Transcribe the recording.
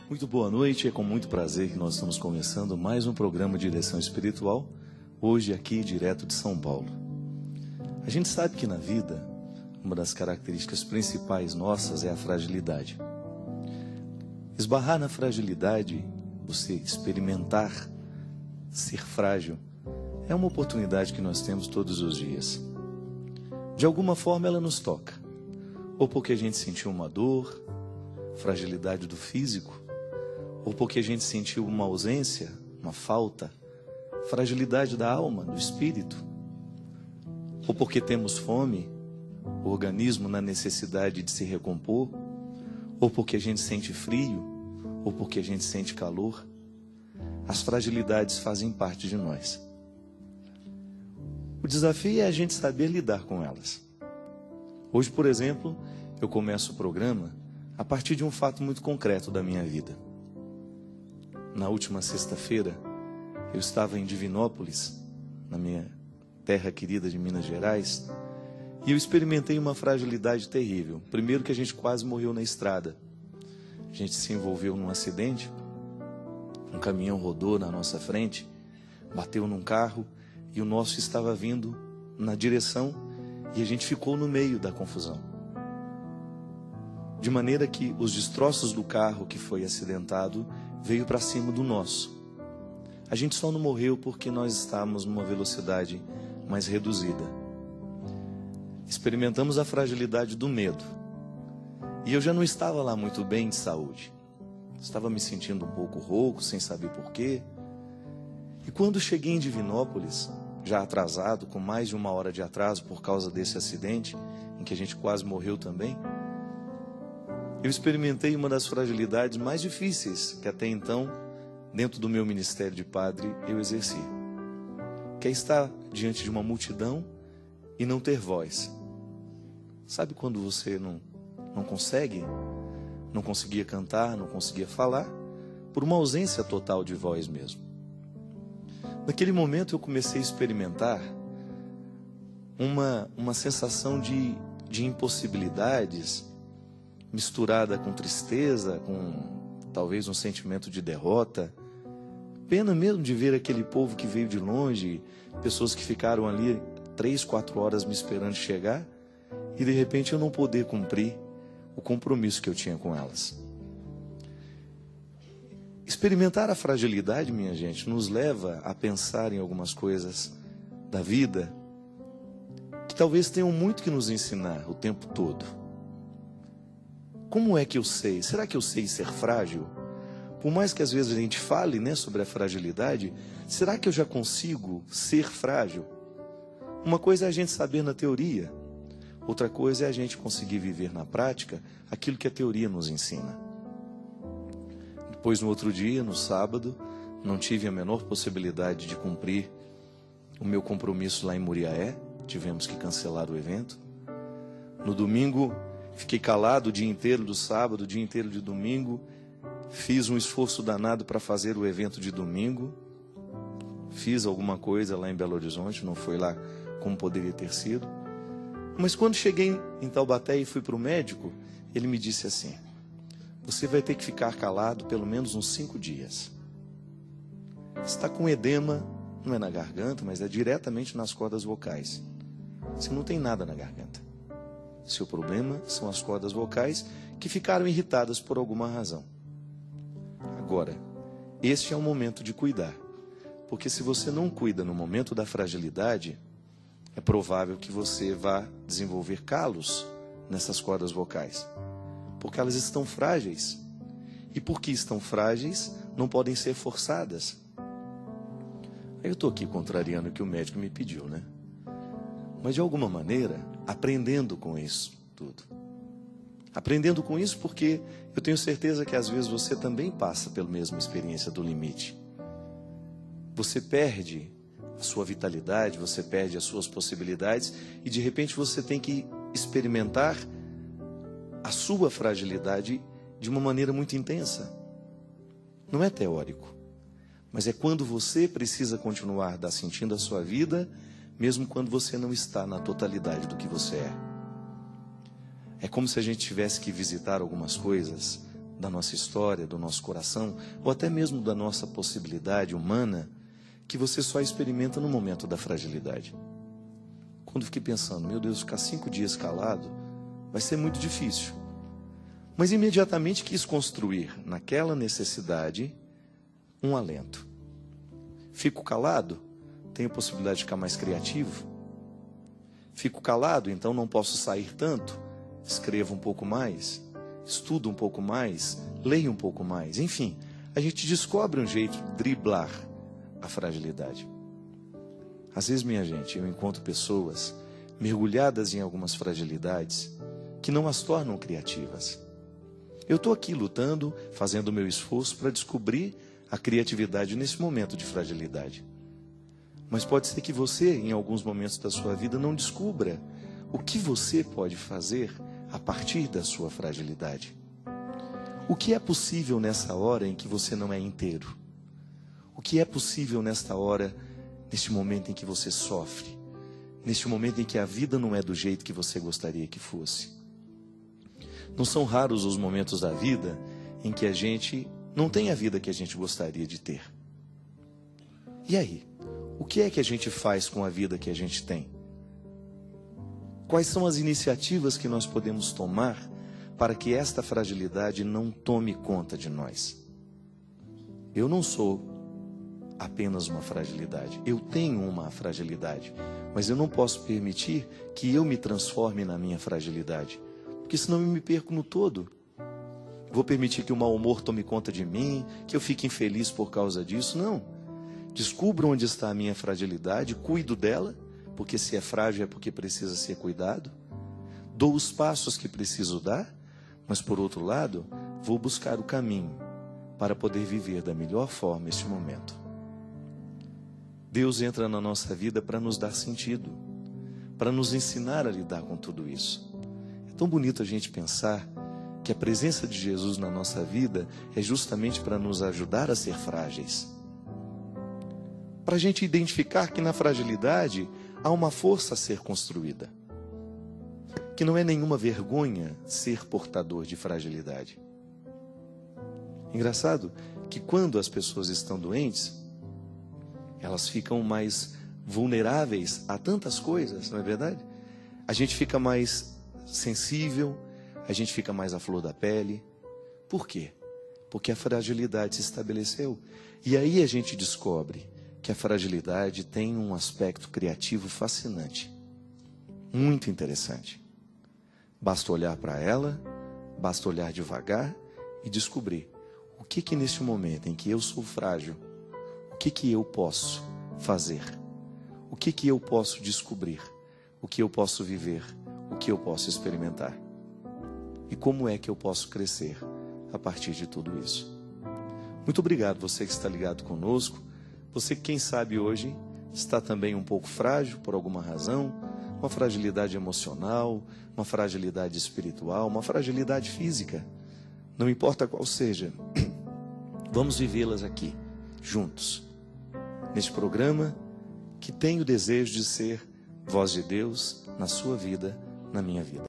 Muito boa noite, é com muito prazer que nós estamos começando mais um programa de direção espiritual, hoje aqui direto de São Paulo. A gente sabe que na vida, uma das características principais nossas é a fragilidade. Esbarrar na fragilidade, você experimentar ser frágil, é uma oportunidade que nós temos todos os dias. De alguma forma ela nos toca, ou porque a gente sentiu uma dor, fragilidade do físico, ou porque a gente sentiu uma ausência, uma falta, fragilidade da alma, do espírito, ou porque temos fome, o organismo na necessidade de se recompor, ou porque a gente sente frio, ou porque a gente sente calor. As fragilidades fazem parte de nós. O desafio é a gente saber lidar com elas. Hoje, por exemplo, eu começo o programa a partir de um fato muito concreto da minha vida. Na última sexta-feira, eu estava em Divinópolis, na minha terra querida de Minas Gerais, e eu experimentei uma fragilidade terrível. Primeiro que a gente quase morreu na estrada. A gente se envolveu num acidente, um caminhão rodou na nossa frente, bateu num carro e o nosso estava vindo na direção e a gente ficou no meio da confusão. De maneira que os destroços do carro que foi acidentado veio para cima do nosso. A gente só não morreu porque nós estávamos numa velocidade mais reduzida. Experimentamos a fragilidade do medo. E eu já não estava lá muito bem de saúde. Estava me sentindo um pouco rouco, sem saber porquê. E quando cheguei em Divinópolis, já atrasado, com mais de 1 hora de atraso por causa desse acidente, em que a gente quase morreu também, eu experimentei uma das fragilidades mais difíceis que até então, dentro do meu ministério de padre, eu exerci. Que é estar diante de uma multidão e não ter voz. Sabe quando você não conseguia cantar, não conseguia falar, por uma ausência total de voz mesmo. Naquele momento eu comecei a experimentar uma sensação de impossibilidades, misturada com tristeza, com talvez um sentimento de derrota, pena mesmo de ver aquele povo que veio de longe, pessoas que ficaram ali 3, 4 horas me esperando chegar, e de repente eu não poder cumprir o compromisso que eu tinha com elas. Experimentar a fragilidade, minha gente, nos leva a pensar em algumas coisas da vida que talvez tenham muito que nos ensinar o tempo todo. Como é que eu sei? Será que eu sei ser frágil? Por mais que às vezes a gente fale, sobre a fragilidade, será que eu já consigo ser frágil? Uma coisa é a gente saber na teoria, outra coisa é a gente conseguir viver na prática aquilo que a teoria nos ensina. Depois, no outro dia, no sábado, não tive a menor possibilidade de cumprir o meu compromisso lá em Muriaé, tivemos que cancelar o evento. No domingo, fiquei calado o dia inteiro do sábado, o dia inteiro de domingo, fiz um esforço danado para fazer o evento de domingo, fiz alguma coisa lá em Belo Horizonte, não foi lá como poderia ter sido. Mas quando cheguei em Taubaté e fui para o médico, ele me disse assim: você vai ter que ficar calado pelo menos uns 5 dias. Está com edema, não é na garganta, mas é diretamente nas cordas vocais. Você não tem nada na garganta. Seu problema são as cordas vocais que ficaram irritadas por alguma razão. Agora, este é o momento de cuidar. Porque se você não cuida no momento da fragilidade, é provável que você vá desenvolver calos nessas cordas vocais. Porque elas estão frágeis. E porque estão frágeis, não podem ser forçadas. Eu estou aqui contrariando o que o médico me pediu, né? Mas de alguma maneira, aprendendo com isso tudo. Aprendendo com isso porque eu tenho certeza que às vezes você também passa pela mesma experiência do limite. Você perde a sua vitalidade, você perde as suas possibilidades e de repente você tem que experimentar a sua fragilidade de uma maneira muito intensa. Não é teórico, mas é quando você precisa continuar sentindo a sua vida, mesmo quando você não está na totalidade do que você é. É como se a gente tivesse que visitar algumas coisas da nossa história, do nosso coração, ou até mesmo da nossa possibilidade humana, que você só experimenta no momento da fragilidade. Quando fiquei pensando, meu Deus, ficar 5 dias calado vai ser muito difícil. Mas imediatamente quis construir naquela necessidade um alento. Fico calado, tenho possibilidade de ficar mais criativo. Fico calado, então não posso sair tanto. Escrevo um pouco mais, estudo um pouco mais, leio um pouco mais. Enfim, a gente descobre um jeito de driblar a fragilidade. Às vezes, minha gente, eu encontro pessoas mergulhadas em algumas fragilidades que não as tornam criativas. Eu estou aqui lutando, fazendo o meu esforço para descobrir a criatividade nesse momento de fragilidade. Mas pode ser que você, em alguns momentos da sua vida, não descubra o que você pode fazer a partir da sua fragilidade. O que é possível nessa hora em que você não é inteiro? O que é possível nesta hora, neste momento em que você sofre? Neste momento em que a vida não é do jeito que você gostaria que fosse? Não são raros os momentos da vida em que a gente não tem a vida que a gente gostaria de ter. E aí? O que é que a gente faz com a vida que a gente tem? Quais são as iniciativas que nós podemos tomar para que esta fragilidade não tome conta de nós? Eu não sou apenas uma fragilidade. Eu tenho uma fragilidade, mas eu não posso permitir que eu me transforme na minha fragilidade, porque senão eu me perco no todo. Vou permitir que o mau humor tome conta de mim, que eu fique infeliz por causa disso? Não. Descubro onde está a minha fragilidade, cuido dela, porque se é frágil é porque precisa ser cuidado. Dou os passos que preciso dar, mas por outro lado, vou buscar o caminho para poder viver da melhor forma este momento. Deus entra na nossa vida para nos dar sentido, para nos ensinar a lidar com tudo isso. É tão bonito a gente pensar que a presença de Jesus na nossa vida é justamente para nos ajudar a ser frágeis. Para a gente identificar que na fragilidade há uma força a ser construída. Que não é nenhuma vergonha ser portador de fragilidade. Engraçado que quando as pessoas estão doentes, elas ficam mais vulneráveis a tantas coisas, não é verdade? A gente fica mais sensível, a gente fica mais à flor da pele. Por quê? Porque a fragilidade se estabeleceu. E aí a gente descobre que a fragilidade tem um aspecto criativo fascinante, muito interessante. Basta olhar para ela, basta olhar devagar e descobrir o que nesse momento em que eu sou frágil, o que eu posso fazer, o que eu posso descobrir, o que eu posso viver, o que eu posso experimentar. E como é que eu posso crescer a partir de tudo isso. Muito obrigado você que está ligado conosco. Você que, quem sabe, hoje está também um pouco frágil por alguma razão, uma fragilidade emocional, uma fragilidade espiritual, uma fragilidade física. Não importa qual seja, vamos vivê-las aqui, juntos, neste programa que tem o desejo de ser voz de Deus na sua vida, na minha vida.